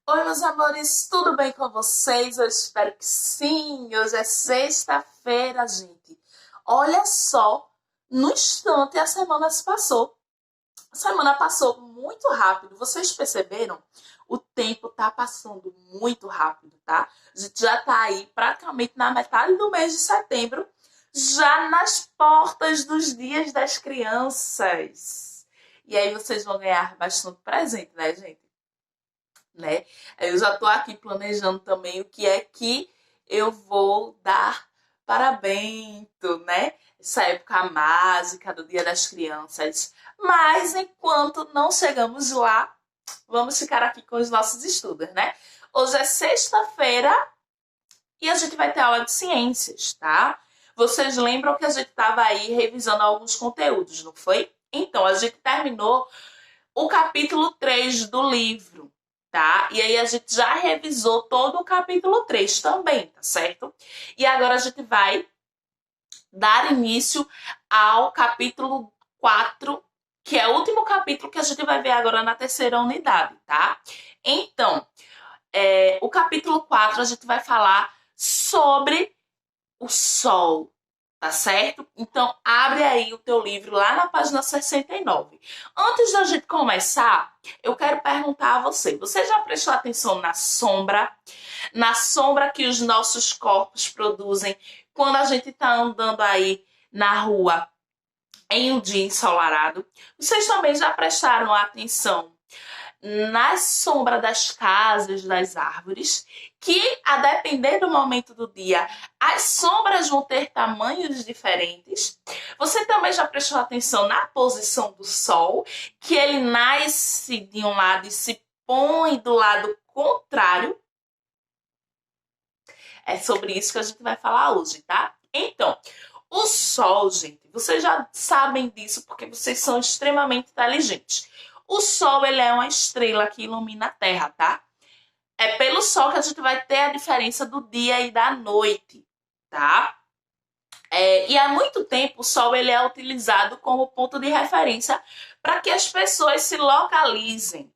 Oi, meus amores, tudo bem com vocês? Eu espero que sim. Hoje é sexta-feira, gente. Olha só, no instante a semana se passou. A semana passou muito rápido. Vocês perceberam? O tempo tá passando muito rápido, tá? A gente já tá aí praticamente na metade do mês de setembro, já nas portas dos dias das crianças. E aí vocês vão ganhar bastante presente, né, gente? Né? Eu já estou aqui planejando também o que é que eu vou dar para Bento, né? Essa época mágica do Dia das Crianças. Mas enquanto não chegamos lá, vamos ficar aqui com os nossos estudos, né? Hoje é sexta-feira e a gente vai ter aula de ciências, tá? Vocês lembram que a gente estava aí revisando alguns conteúdos, não foi? Então, a gente terminou o capítulo 3 do livro, tá? E aí a gente já revisou todo o capítulo 3 também, tá certo? E agora a gente vai dar início ao capítulo 4, que é o último capítulo que a gente vai ver agora na terceira unidade, tá? Então, o capítulo 4 a gente vai falar sobre o Sol, tá certo? Então, abre aí o teu livro lá na página 69. Antes da gente começar, eu quero perguntar a você. Você já prestou atenção na sombra? Na sombra que os nossos corpos produzem quando a gente tá andando aí na rua em um dia ensolarado? Vocês também já prestaram atenção na sombra das casas, das árvores, que a depender do momento do dia, as sombras vão ter tamanhos diferentes. Você também já prestou atenção na posição do sol, que ele nasce de um lado e se põe do lado contrário? É sobre isso que a gente vai falar hoje, tá? Então, o sol, gente, vocês já sabem disso porque vocês são extremamente inteligentes. O Sol, ele é uma estrela que ilumina a Terra, tá? É pelo Sol que a gente vai ter a diferença do dia e da noite, tá? E há muito tempo o Sol ele é utilizado como ponto de referência para que as pessoas se localizem,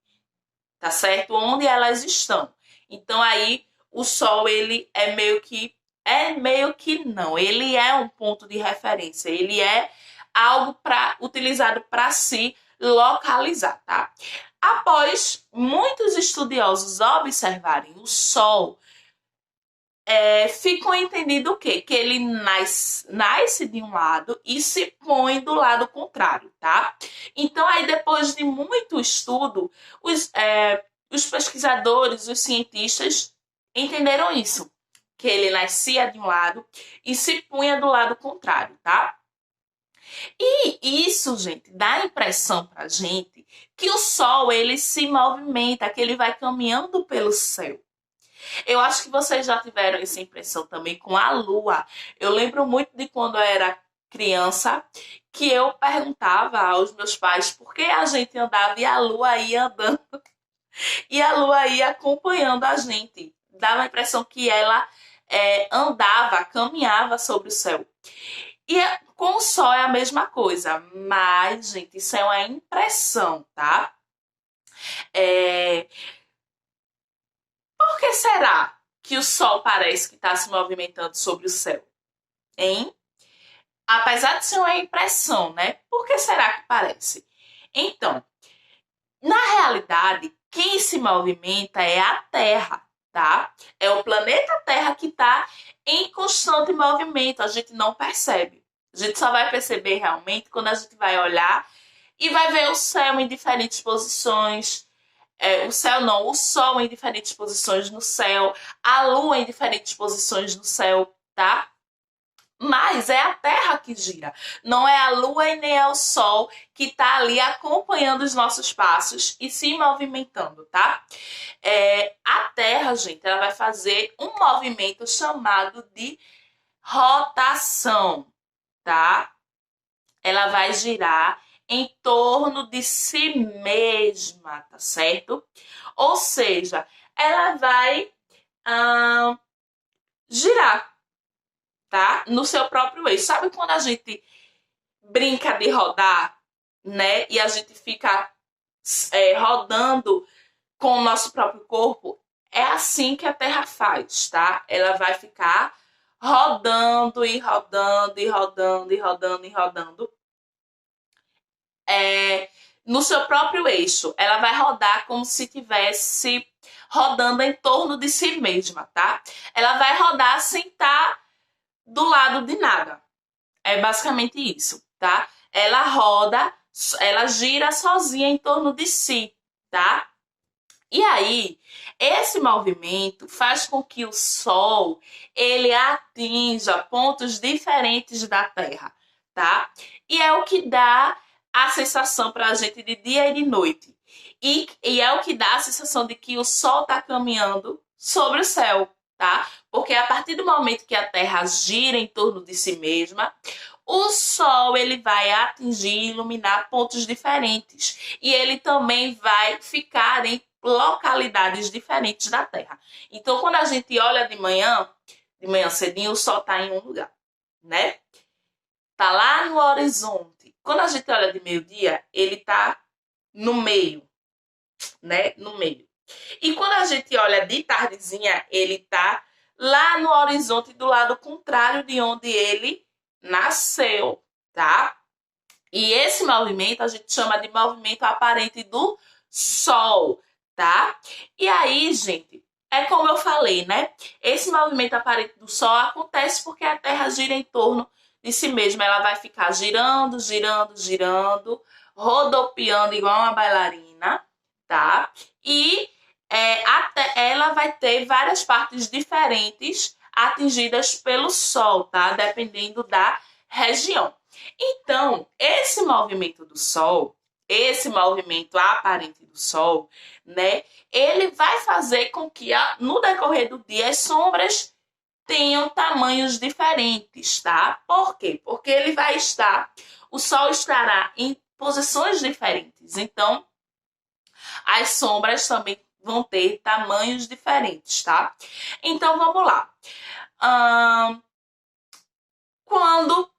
tá certo? Onde elas estão. Então aí o Sol ele é meio que não, ele é um ponto de referência, ele é algo utilizado para se localizar, tá? Após muitos estudiosos observarem o Sol, ficam entendido o quê? Que ele nasce de um lado e se põe do lado contrário, tá? Então, aí depois de muito estudo, os pesquisadores, os cientistas entenderam isso. Que ele nascia de um lado e se punha do lado contrário, tá? E isso, gente, dá a impressão pra gente que o Sol, ele se movimenta, que ele vai caminhando pelo céu. Eu acho que vocês já tiveram essa impressão também com a Lua. Eu lembro muito de quando eu era criança, que eu perguntava aos meus pais por que a gente andava e a Lua ia andando. E a Lua ia acompanhando a gente. Dava a impressão que ela andava, caminhava sobre o céu. E com o Sol é a mesma coisa. Mas, gente, isso é uma impressão, tá? Por que será que o Sol parece que está se movimentando sobre o céu? Hein? Apesar de ser uma impressão, né? Por que será que parece? Então, na realidade, quem se movimenta é a Terra, tá? É o planeta Terra que está em constante movimento. A gente não percebe. A gente só vai perceber realmente quando a gente vai olhar e vai ver o céu em diferentes posições. O céu não, o Sol em diferentes posições no céu, a Lua em diferentes posições no céu, tá? Mas é a Terra que gira, não é a Lua e nem é o Sol que está ali acompanhando os nossos passos e se movimentando, tá? A Terra, gente, ela vai fazer um movimento chamado de rotação, tá? Ela vai girar em torno de si mesma, tá certo? Ou seja, ela vai girar, tá? No seu próprio eixo. Sabe quando a gente brinca de rodar, né? E a gente fica rodando com o nosso próprio corpo, é assim que a Terra faz, tá? Ela vai ficar rodando e rodando e rodando e rodando e rodando. No seu próprio eixo. Ela vai rodar como se estivesse rodando em torno de si mesma, tá? Ela vai rodar sem estar do lado de nada. É basicamente isso, tá? Ela roda, ela gira sozinha em torno de si, tá? E aí, esse movimento faz com que o Sol ele atinja pontos diferentes da Terra, tá? E é o que dá a sensação para a gente de dia e de noite. E é o que dá a sensação de que o Sol está caminhando sobre o céu, tá? Porque a partir do momento que a Terra gira em torno de si mesma, o Sol ele vai atingir e iluminar pontos diferentes. E ele também vai ficar em localidades diferentes da Terra. Então, quando a gente olha de manhã cedinho, o Sol está em um lugar, né? Tá lá no horizonte. Quando a gente olha de meio-dia, ele tá no meio, né? No meio. E quando a gente olha de tardezinha, ele tá lá no horizonte do lado contrário de onde ele nasceu, tá? E esse movimento a gente chama de movimento aparente do Sol, tá? E aí, gente, é como eu falei, né? Esse movimento aparente do Sol acontece porque a Terra gira em torno de si mesma. Ela vai ficar girando, girando, girando, rodopiando igual uma bailarina, tá? E ela vai ter várias partes diferentes atingidas pelo Sol, tá? Dependendo da região. Então, esse movimento do Sol, esse movimento aparente do Sol, né? Ele vai fazer com que no decorrer do dia as sombras tenham tamanhos diferentes, tá? Por quê? Porque o Sol estará em posições diferentes. Então, as sombras também vão ter tamanhos diferentes, tá? Então, vamos lá. Quando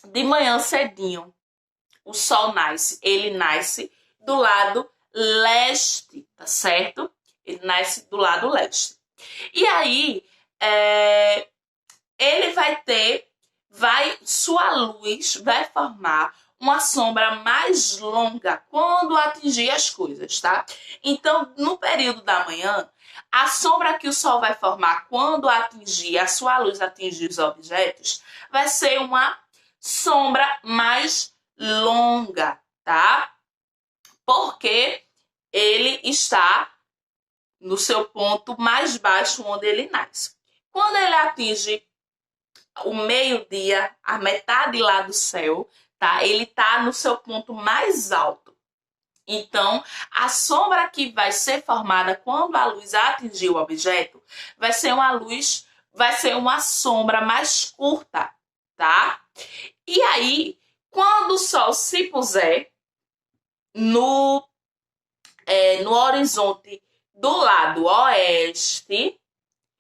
de manhã cedinho o Sol nasce, ele nasce do lado leste, tá certo? Ele nasce do lado leste. E aí, ele sua luz vai formar uma sombra mais longa quando atingir as coisas, tá? Então, no período da manhã, a sombra que o Sol vai formar quando a sua luz atingir os objetos, vai ser uma sombra mais longa, tá? Porque ele está no seu ponto mais baixo onde ele nasce. Quando ele atinge o meio-dia, a metade lá do céu, tá? Ele tá no seu ponto mais alto. Então, a sombra que vai ser formada quando a luz atingir o objeto vai ser uma sombra mais curta, tá? E aí, quando o Sol se puser no horizonte do lado oeste,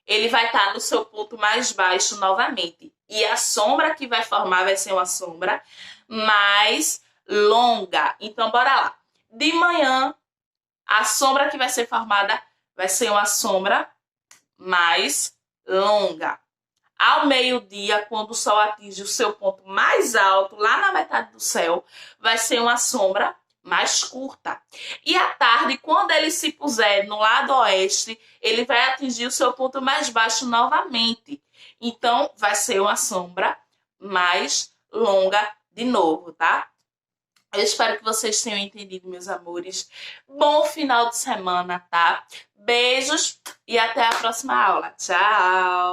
ele vai estar no seu ponto mais baixo novamente. E a sombra que vai formar vai ser uma sombra mais longa. Então, bora lá. De manhã, a sombra que vai ser formada vai ser uma sombra mais longa. Ao meio-dia, quando o Sol atinge o seu ponto mais alto, lá na metade do céu, vai ser uma sombra mais curta. E à tarde, quando ele se puser no lado oeste, ele vai atingir o seu ponto mais baixo novamente. Então, vai ser uma sombra mais longa de novo, tá? Eu espero que vocês tenham entendido, meus amores. Bom final de semana, tá? Beijos e até a próxima aula. Tchau!